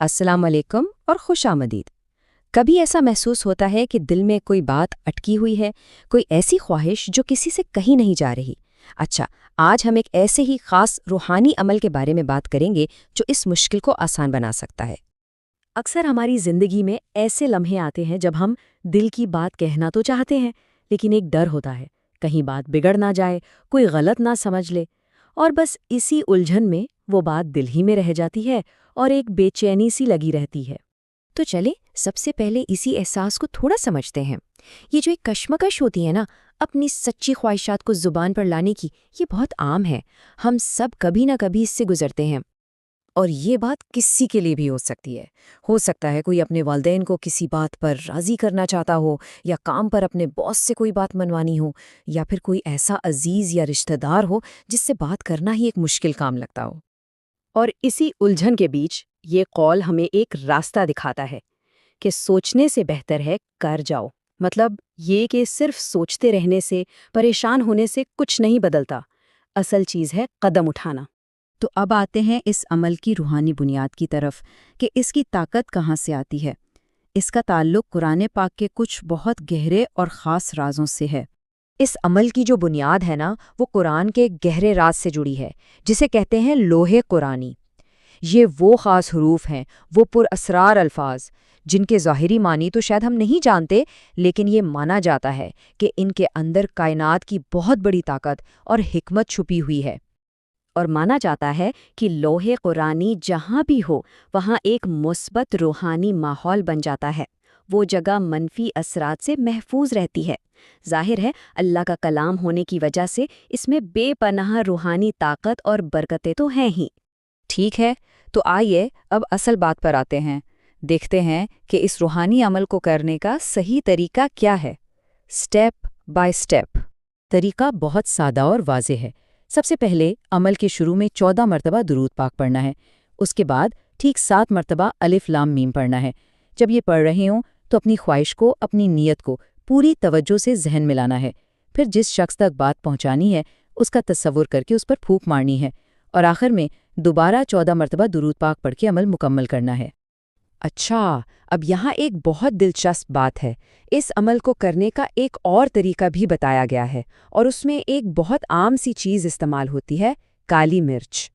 السلام علیکم اور خوش آمدید۔ کبھی ایسا محسوس ہوتا ہے کہ دل میں کوئی بات اٹکی ہوئی ہے، کوئی ایسی خواہش جو کسی سے کہیں نہیں جا رہی۔ اچھا، آج ہم ایک ایسے ہی خاص روحانی عمل کے بارے میں بات کریں گے جو اس مشکل کو آسان بنا سکتا ہے۔ اکثر ہماری زندگی میں ایسے لمحے آتے ہیں جب ہم دل کی بات کہنا تو چاہتے ہیں، لیکن ایک ڈر ہوتا ہے کہیں بات بگڑ نہ جائے، کوئی غلط نہ سمجھ لے، اور بس اسی الجھن میں وہ بات دل ہی میں رہ جاتی ہے اور ایک بے چینی سی لگی رہتی ہے۔ تو چلیں سب سے پہلے اسی احساس کو تھوڑا سمجھتے ہیں۔ یہ جو ایک کشمکش ہوتی ہے نا، اپنی سچی خواہشات کو زبان پر لانے کی، یہ بہت عام ہے۔ ہم سب کبھی نہ کبھی اس سے گزرتے ہیں۔ اور یہ بات کسی کے لیے بھی ہو سکتی ہے۔ ہو سکتا ہے کوئی اپنے والدین کو کسی بات پر راضی کرنا چاہتا ہو، یا کام پر اپنے باس سے کوئی بات منوانی ہو، یا پھر کوئی ایسا عزیز یا رشتہ دار ہو جس سے بات کرنا ہی ایک مشکل کام لگتا ہو۔ اور اسی الجھن کے بیچ یہ قول ہمیں ایک راستہ دکھاتا ہے کہ سوچنے سے بہتر ہے کر جاؤ۔ مطلب یہ کہ صرف سوچتے رہنے سے، پریشان ہونے سے کچھ نہیں بدلتا۔ اصل چیز ہے قدم اٹھانا۔ تو اب آتے ہیں اس عمل کی روحانی بنیاد کی طرف کہ اس کی طاقت کہاں سے آتی ہے۔ اس کا تعلق قرآن پاک کے کچھ بہت گہرے اور خاص رازوں سے ہے۔ اس عمل کی جو بنیاد ہے نا، وہ قرآن کے گہرے راز سے جڑی ہے، جسے کہتے ہیں لوح قرآنی۔ یہ وہ خاص حروف ہیں، وہ پر اسرار الفاظ، جن کے ظاہری معنی تو شاید ہم نہیں جانتے، لیکن یہ مانا جاتا ہے کہ ان کے اندر کائنات کی بہت بڑی طاقت اور حکمت چھپی ہوئی ہے۔ اور مانا جاتا ہے کہ لوح قرآنی جہاں بھی ہو، وہاں ایک مثبت روحانی ماحول بن جاتا ہے۔ وہ جگہ منفی اثرات سے محفوظ رہتی ہے۔ ظاہر ہے اللہ کا کلام ہونے کی وجہ سے اس میں بے پناہ روحانی طاقت اور برکتیں تو ہیں ہی۔ ٹھیک ہے، تو آئیے اب اصل بات پر آتے ہیں۔ دیکھتے ہیں کہ اس روحانی عمل کو کرنے کا صحیح طریقہ کیا ہے، سٹیپ بائی سٹیپ۔ طریقہ بہت سادہ اور واضح ہے۔ سب سے پہلے عمل کے شروع میں 14 مرتبہ درود پاک پڑھنا ہے۔ اس کے بعد ٹھیک 7 مرتبہ الف لام میم پڑھنا ہے۔ جب یہ پڑھ رہے ہوں تو اپنی خواہش کو، اپنی نیت کو پوری توجہ سے ذہن میں لانا ہے۔ پھر جس شخص تک بات پہنچانی ہے اس کا تصور کر کے اس پر پھونک مارنی ہے، اور آخر میں دوبارہ 14 مرتبہ درود پاک پڑھ کے عمل مکمل کرنا ہے۔ اچھا، اب یہاں ایک بہت دلچسپ بات ہے۔ اس عمل کو کرنے کا ایک اور طریقہ بھی بتایا گیا ہے، اور اس میں ایک بہت عام سی چیز استعمال ہوتی ہے، کالی مرچ۔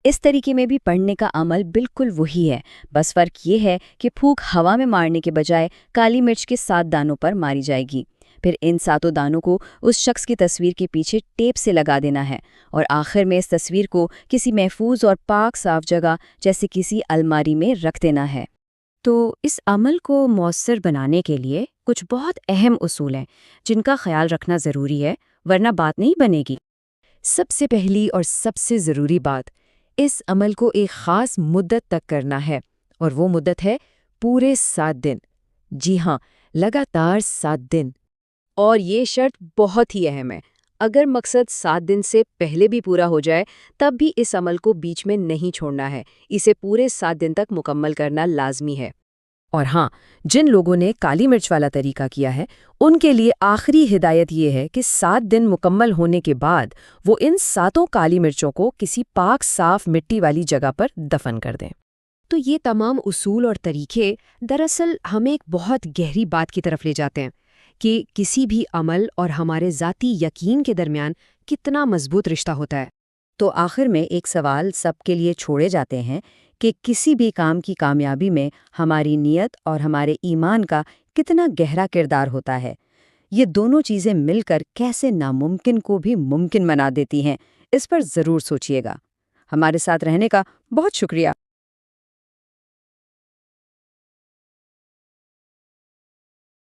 اس طریقے میں بھی پڑھنے کا عمل بالکل وہی ہے، بس فرق یہ ہے کہ پھونک ہوا میں مارنے کے بجائے کالی مرچ کے 7 دانوں پر ماری جائے گی۔ پھر ان 7 دانوں کو اس شخص کی تصویر کے پیچھے ٹیپ سے لگا دینا ہے، اور آخر میں اس تصویر کو کسی محفوظ اور پاک صاف جگہ جیسے کسی الماری میں رکھ دینا ہے۔ تو اس عمل کو مؤثر بنانے کے لیے کچھ بہت اہم اصول ہیں جن کا خیال رکھنا ضروری ہے، ورنہ بات نہیں بنے گی۔ سب سے پہلی اور سب سے ضروری بات، اس عمل کو ایک خاص مدت تک کرنا ہے، اور وہ مدت ہے پورے 7 دن۔ جی ہاں، لگاتار 7 دن۔ اور یہ شرط بہت ہی اہم ہے۔ اگر مقصد 7 دن سے پہلے بھی پورا ہو جائے تب بھی اس عمل کو بیچ میں نہیں چھوڑنا ہے، اسے پورے 7 دن تک مکمل کرنا لازمی ہے۔ اور ہاں، جن لوگوں نے کالی مرچ والا طریقہ کیا ہے ان کے لیے آخری ہدایت یہ ہے کہ 7 دن مکمل ہونے کے بعد وہ ان 7 کالی مرچوں کو کسی پاک صاف مٹی والی جگہ پر دفن کر دیں۔ تو یہ تمام اصول اور طریقے دراصل ہمیں ایک بہت گہری بات کی طرف لے جاتے ہیں کہ کسی بھی عمل اور ہمارے ذاتی یقین کے درمیان کتنا مضبوط رشتہ ہوتا ہے۔ تو آخر میں ایک سوال سب کے لیے چھوڑے جاتے ہیں کہ کسی بھی کام کی کامیابی میں ہماری نیت اور ہمارے ایمان کا کتنا گہرا کردار ہوتا ہے۔ یہ دونوں چیزیں مل کر کیسے ناممکن کو بھی ممکن بنا دیتی ہیں، اس پر ضرور سوچیے گا۔ ہمارے ساتھ رہنے کا بہت شکریہ۔